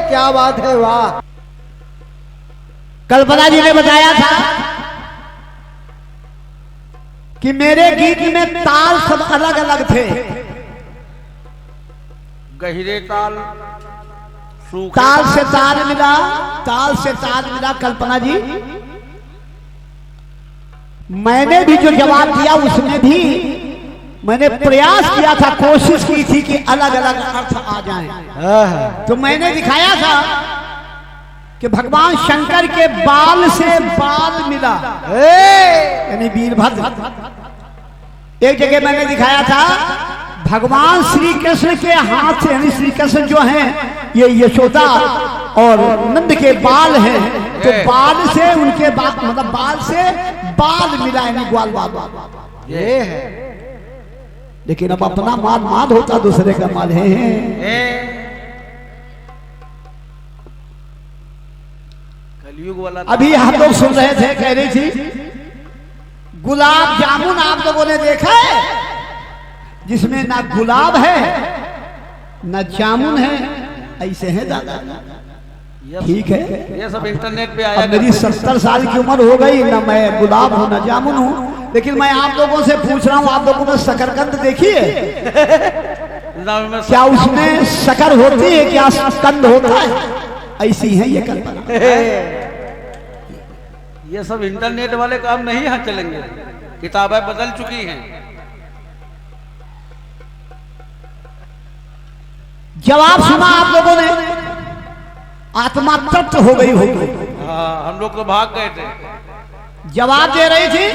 क्या बात है, वाह। कल्पना जी ने बताया था कि मेरे गीत में ताल सब अलग अलग थे। गहरे ताल, ताल से ताल मिला, ताल से ताल मिला। कल्पना जी, मैंने भी जो जवाब दिया उसमें भी मैंने प्रयास किया था, कोशिश की थी कि अलग अलग अर्थ आ जाएं। तो मैंने दिखाया था कि भगवान शंकर के बाल से बाल मिला, यानी वीरभद्र। एक जगह मैंने दिखाया था भगवान श्री कृष्ण के हाथ से, यानी श्री कृष्ण जो हैं ये यशोदा और नंद के बाल हैं, तो बाल से उनके बाल, मतलब बाल से बाल मिला, यानी ग्वाल बाल। ये है, लेकिन अब अपना माल माल होता, दूसरे का माल है। कलयुग वाला। अभी हम लोग सुन रहे थे, कह रही थी गुलाब जामुन आप लोगों ने देखा है जिसमें ना गुलाब है ना जामुन है, ऐसे है दादा। ठीक है, ये सब इंटरनेट पे आया। अब मेरी 70 साल की उम्र हो गई, ना मैं गुलाब हूं ना जामुन हूं, लेकिन मैं आप लोगों से पूछ रहा हूं, आप लोगों ने शकरकंद देखी है? क्या उसमें शकर होती है, क्या कंद होता है? ऐसी है ये कल्पना। ये सब इंटरनेट वाले काम नहीं यहाँ चलेंगे, किताबें बदल चुकी हैं। जवाब सुना आप लोगों ने, आत्मा तृप्त हो गई होगी। हाँ, हम लोग तो भाग गए थे। जवाब दे रही थी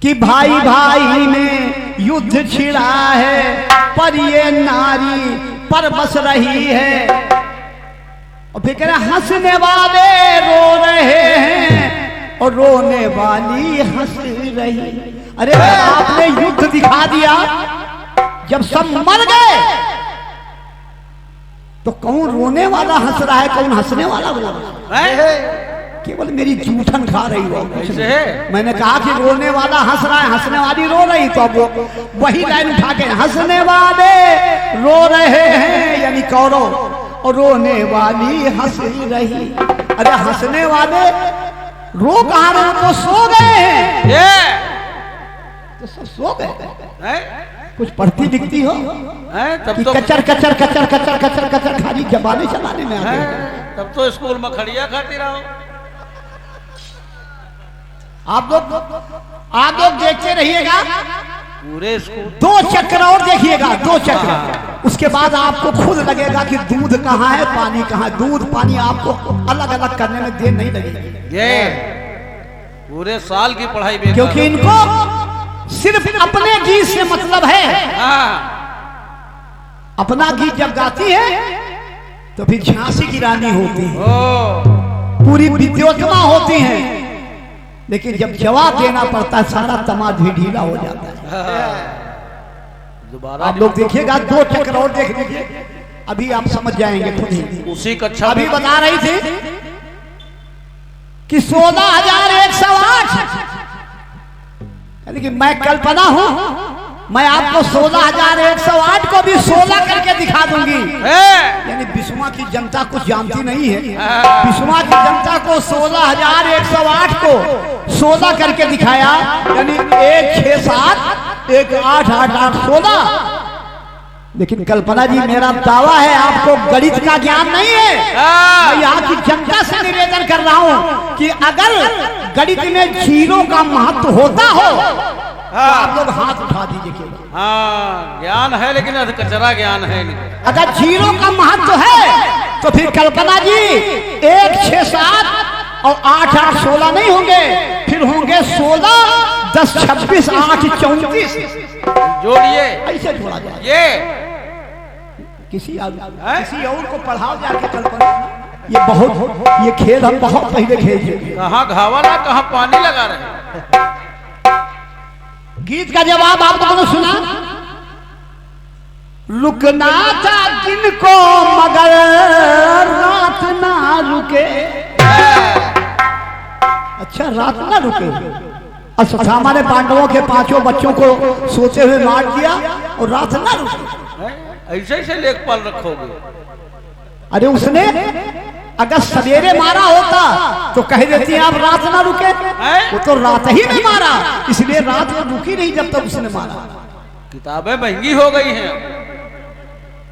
कि भाई भाई में युद्ध छिड़ा है, पर ये नारी पर बस रही है। और फिर कह रहे हंसने वाले रो रहे हैं और रोने वाली हंस रही। अरे आपने युद्ध दिखा दिया, जब सब मर गए तो कौन रोने वाला हंस रहा है, कौन हंसने वाला रो रहा है? केवल मेरी जूठन खा रही हो। मैंने कहा कि रोने वाला हंस रहा है, हंसने वाली रो रही, तो अब वही लाइन उठा के हंसने वाले रो रहे हैं, यानी कौरव, और रोने वाली हंस रही। अरे हंसने वाले रो कहां रहे, तो सो गए हैं। तो सब सो गए। कुछ पढ़ती दिखती हो तब तो कचर कचर कचर कचर कचर कचर खाली जबाने चलाने में आते, तब तो स्कूल में खड़िया खाती रहो। आप लोग देखते रहिएगा, पूरे स्कूल 2 चक्र और देखिएगा, 2 चक्र, उसके बाद आपको खुद लगेगा कि दूध कहाँ है, पानी कहाँ है। दूध पानी आपको अलग अलग करने में देर नहीं लगेगी। ये पूरे साल की पढ़ाई बेकार, क्योंकि इनको सिर्फ अपने गीत से मतलब है। अपना गीत जब गाती है तो फिर झांसी की रानी होती है, पूरी विद्योत्मा होती है, लेकिन जब जवाब देना पड़ता है सारा तमाद भी ढीला हो जाता है। दोबारा आप लोग देखिएगा, 2 चक्र और देख लीजिए, अभी आप समझ जाएंगे खुद ही। उसी कक्षा अभी बता रही थी कि 16,108, यानी कि मैं कल्पना हूं, मैं आपको 16,108 को भी 16 करके दिखा दूंगी। यानी विश्वा की जनता कुछ जानती नहीं है, विश्वा की जनता को 16,108 को 16 करके दिखाया, यानी 1 6 7 1 8 8 8 16। लेकिन कल्पना जी, मेरा दावा है आपको गणित का ज्ञान नहीं है। मैं यहाँ की जनता से निवेदन कर रहा हूँ कि अगर गणित में जीरो का महत्व होता हो तो आप लोग हाथ उठा दीजिए। हाँ, ज्ञान है, लेकिन कचरा ज्ञान है। अगर जीरो का महत्व है तो फिर कल्पना जी 1 6 7 और 8 8 16 नहीं होंगे, फिर होंगे 16 10 26 8 34। जोड़िए, ऐसे जोड़ा जाए। ये किसी और को पढ़ाओ जाके कल्पना। ये बहुत, ये खेल हम बहुत पहले खेल चुके। कहाँ घावा ना, कहाँ पानी लगा रहे। गीत का जवाब आप लोगों ने सुना, रुकना था दिन को मगर रात ना रुके। अच्छा, रात ना रुके, अश्वत्थामा ने पांडवों के 5 बच्चों को सोते हुए मार दिया और रात ना रुकी। ऐसे ऐसे लेखपाल रखोगे? अरे उसने अगर सवेरे मारा होता तो कह देती आप रात ना रुके, वो तो रात ही में मारा, इसलिए रात में रुकी नहीं जब तक उसने मारा। किताबें महंगी हो गई हैं,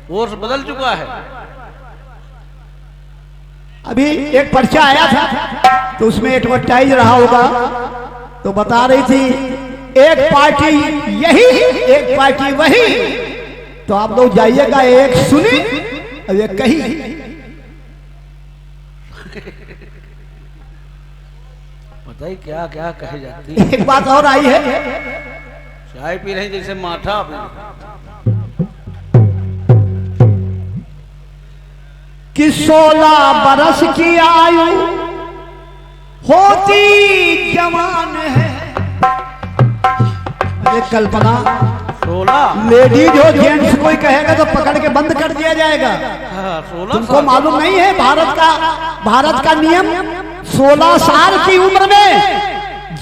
कोर्स बदल चुका है। अभी एक पर्चा आया था तो उसमें एडवर्टाइज रहा होगा, तो बता रही थी एक पार्टी यही एक पार्टी वही, तो आप लोग जाइएगा, एक सुनी और एक कही। पता ही क्या क्या कही जाती है। एक बात और आई है, चाय पी रही जैसे माठा कि 16 बरस की आयु होती जवान है। अरे कल्पना, 16 लेडीज हो जेंट्स कोई कहेगा तो पकड़ के बंद कर दिया जाएगा। 16 तुमको मालूम नहीं है भारत का नियम 16 साल की उम्र में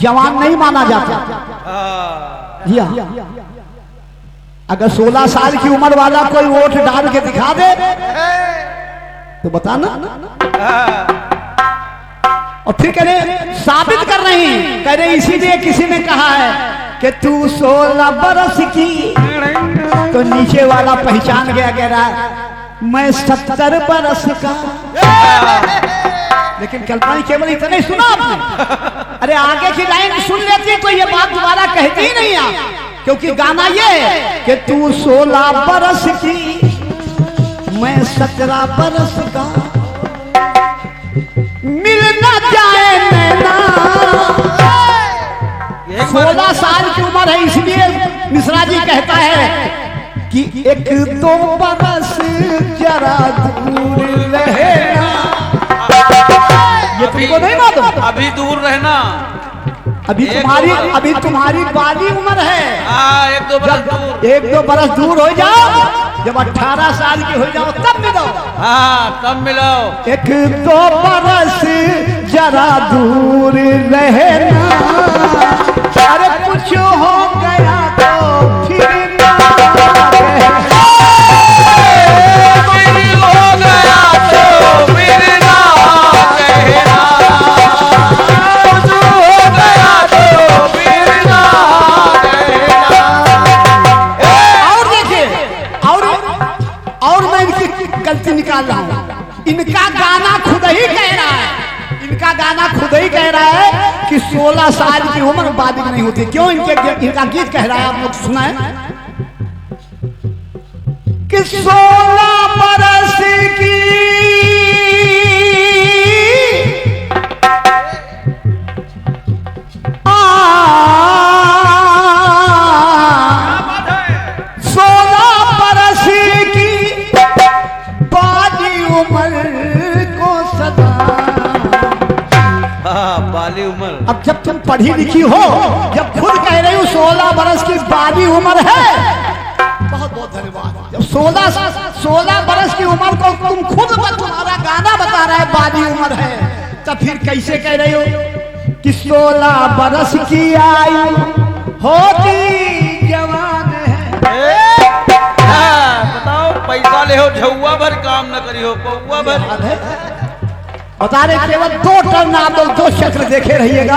जवान नहीं माना जाता। जी हाँ, अगर 16 साल की उम्र वाला कोई वोट डाल के दिखा दे तो बताना। और फिर कह रहे साबित कर रही, कह रहे इसीलिए किसी ने कहा है कि तू 16 बरस की, तो नीचे वाला पहचान गया, कह रहा है मैं 70 बरस का। लेकिन कल्पना केवल इतना ही सुना आपने। अरे आगे की लाइन सुन लेती तो ये बात दोबारा कहती ही नहीं आप, क्योंकि गाना ये है कि तू 16 बरस की, मैं 17 बरस का, मिल ना जाए नैना। 16 साल की उम्र है, इसलिए मिश्रा जी कहता है कि 1-2 बरस जरा दूर रहना। ये तुमको नहीं मालूम? अभी दूर रहना, अभी तुम्हारी बाली उम्र है। 1-2 बरस दूर, 1-2 बरस दूर हो जाओ, जब 18 साल की हो जाओ तब मिलो। हाँ तब मिलो। 1-2 बरस जरा दूर रहना, अरे कुछ हो गया तो फिर ना कहना। हो गया तो फिर ना कहना, कुछ हो गया तो फिर ना कहना। और देखिए, और मैं इनकी गलती निकाल रहा हूं। इनका गाना खुद ही कह रहा है, इनका गाना खुद ही कह रहा है कि 16 साल की उम्र बालिग नहीं होती। क्यों? इनका गीत कह रहा है, आप लोग सुना है कि 16 बरस की बाली उम्र। अब जब तुम पढ़ी लिखी हो, जब खुद कह रही हो 16 बरस की बाली उम्र है, बहुत बहुत धन्यवाद। जब 16 बरस की उम्र को तुम खुद तुम्हारा गाना बता रहा है बाली उम्र है, तब फिर कैसे कह रही हो कि 16 बरस की आयु होती जवान है। बताओ, पैसा ले हो झुआ भर काम न करी हो पौआ भर। बता रहे केवल 2 टर्न आप लोग 2 शक्ल देखे रहिएगा,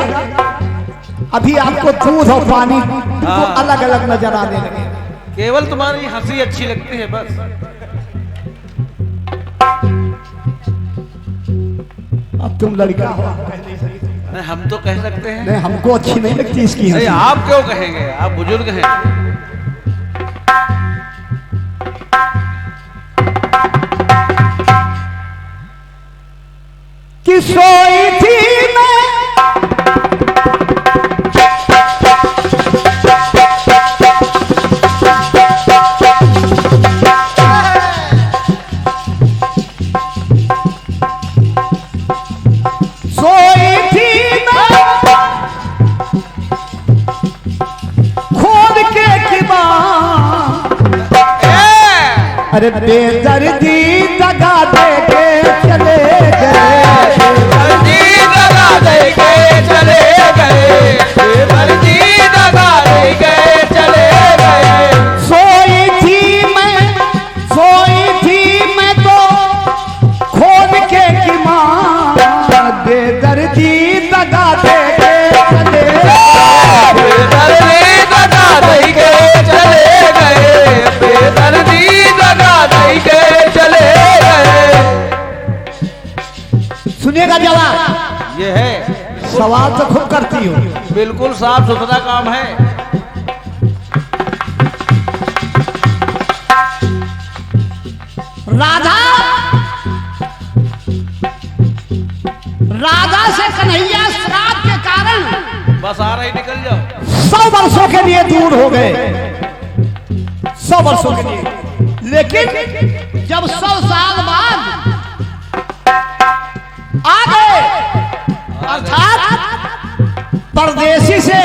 अभी आपको दूध और पानी अलग अलग नजर आने लगे। केवल तुम्हारी हंसी अच्छी लगती है बस। अब तुम लड़का हो, नहीं हम तो कह सकते हैं। नहीं, हमको अच्छी नहीं लगती इसकी हंसी। आप क्यों कहेंगे, आप बुजुर्ग हैं। कि सोई थी मैं खोद के किबा, अरे बेदर्दी दगा दे के चले गए, दगा दे के चले गए। सवाल तो खुद करती हो। बिल्कुल साफ सुथरा काम है। राधा से कन्हैया श्राप के कारण बस आ रही, निकल जाओ। 100 वर्षों के लिए दूर हो गए, 100 वर्षों के लिए। लेकिन जब 100 साल बाद आ गए, अर्थात परदेश से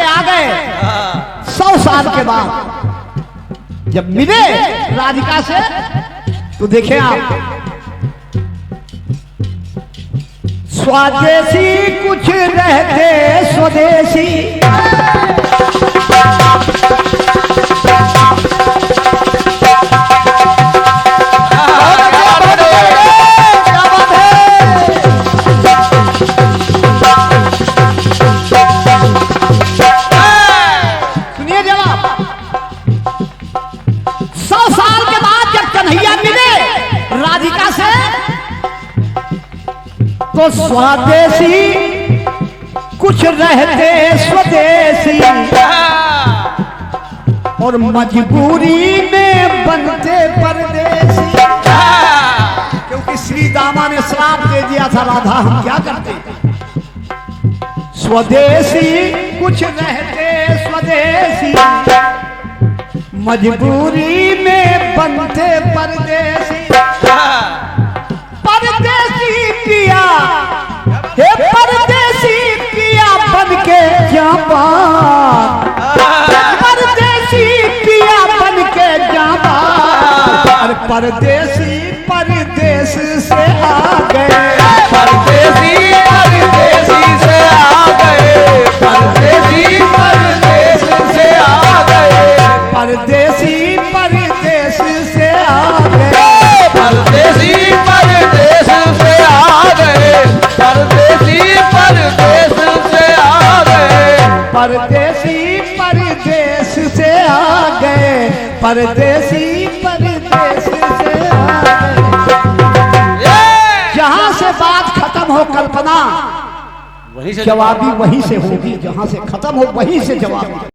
आ गए, 100 साल के बाद जब मिले राधिका से, तो देखें आप, स्वदेशी कुछ रहते स्वदेशी, सुनिए जवाब। 100 साल के बाद जब कन्हैया मिले राधिका से, तो स्वदेशी कुछ रहते स्वदेशी, और मजबूरी में बनते परदेसी। क्योंकि श्री दामा ने श्राप दे दिया था, राधा हम क्या करते। स्वदेशी कुछ रहते स्वदेशी, मजबूरी में बनते परदेसी। परदेसी पिया, हे परदेसी पिया बन के जावा, परदेसी पिया बन के जावा। अरे परदेसी परदेश से आ गए, परदेसी परदेसी से आ गए, परदेसी परदेश से आ गए, परदेसी परदेश से आ गए, परदेसी परदेश से आ गए, परदेसी परदेश से आ गए, परदेसी परदेश से आ गए, परदेसी परदेश से आ गए। जहां से बात खत्म हो कल्पना, वहीं से जवाबी वहीं से होगी, जहां से खत्म हो वहीं से जवाबी।